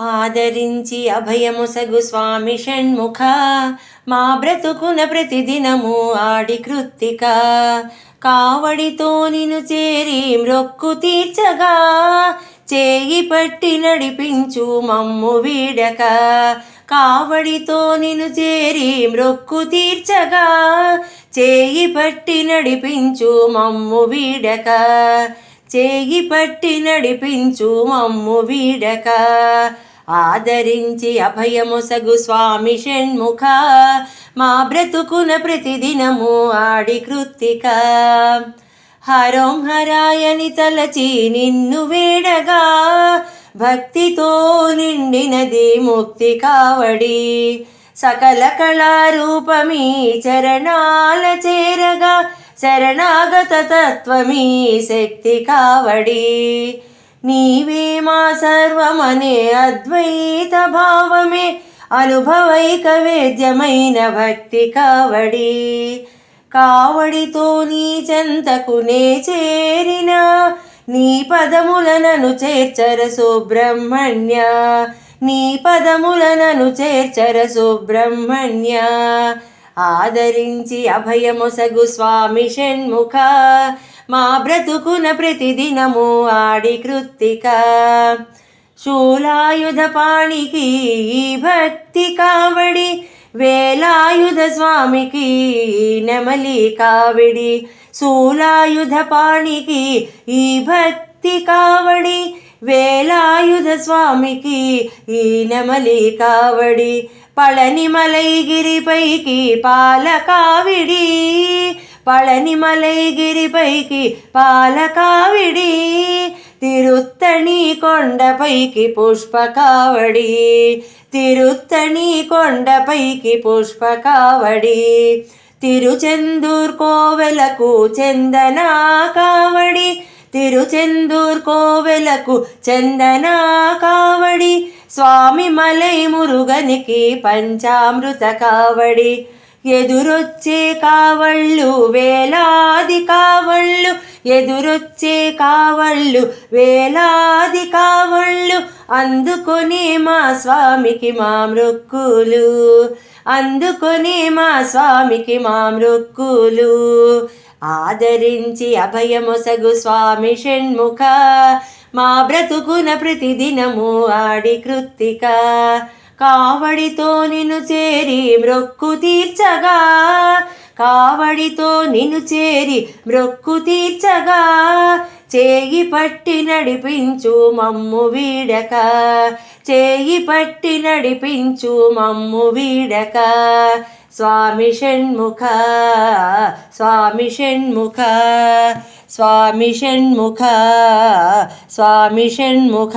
ఆదరించి అభయముసగు స్వామి షణ్ముఖ, మా బ్రతుకున ప్రతిదినము ఆడి కృత్తిక. కావడితో నిన్ను చేరి మ్రొక్కు తీర్చగా, చేయి పట్టి నడిపించు మమ్ము వీడక. కావడితో నిన్ను చేరి మ్రొక్కు తీర్చగా, చేయి పట్టి నడిపించు మమ్ము వీడక. చేయి పట్టి నడిపించు మమ్ము వీడక. ఆదరించి అభయముసగు స్వామి షణ్ముఖ, మా బ్రతుకున ప్రతిదినము ఆడి కృత్తిక. హరోం హరాయని తలచి నిన్ను వేడగా, భక్తితో నిండినది ముక్తి కావడి. సకల కళారూపమీ చరణాల చేరగా, శరణాగత తత్వమీ శక్తి కావడి. నీవే మా సర్వమనే అద్వైత భావమే, అనుభవైక వేద్యమైన భక్తి కావడి. కావడితో నీ చెంతకునే చేరిన, నీ పదములనను చేర్చర సుబ్రహ్మణ్య. నీ పదములనను చేర్చర సుబ్రహ్మణ్య. ఆదరించి అభయముసగు స్వామి షణ్ముఖ, మా బ్రతుకున ప్రతిదినము ఆడి కృత్తిక. శూలాయుధ పాణికి ఈ భక్తి కావడి, వేలాయుధ స్వామికి నెమలి కావిడి. శూలాయుధ పాణికి ఈ భక్తి కావడి, వేలాయుధ స్వామికి ఈ నెమలి కావడి. పళనిమలైగిరిపైకి పాలకావిడి, పళనిమలైగిరిపైకి పాలకావిడి. తిరుత్తణి కొండపైకి పుష్పకావడి, తిరుత్తణి కొండపైకి పుష్పకావడి. తిరుచెందూర్ కోవెలకు చందనా కావడి, తిరుచెందూర్ కోవెలకు చందనా కావడి. స్వామి మలై మురుగనికి పంచామృత కావడి. ఎదురొచ్చే కావళ్ళు వేలాది కావళ్ళు, ఎదురొచ్చే కావళ్ళు వేలాది కావళ్ళు. అందుకొని మా స్వామికి మా మ్రొక్కులు, అందుకొని మా స్వామికి మా మ్రొక్కులు. ఆదరించి అభయముసగు స్వామి షణ్ముఖ, మా బ్రతుకున ప్రతిదినము ఆడి కృత్తిక. కావడితో నిన్ను చేరి మ్రొక్కు తీర్చగా, కావడితో నిన్ను చేరి మ్రొక్కు తీర్చగా, చేయి పట్టి నడిపించు మమ్ము వీడక. చేయి పట్టి నడిపించు మమ్ము వీడక. స్వామి షణ్ముఖ, స్వామి షణ్ముఖ, స్వామి షణ్ముఖ, స్వామి షణ్ముఖ.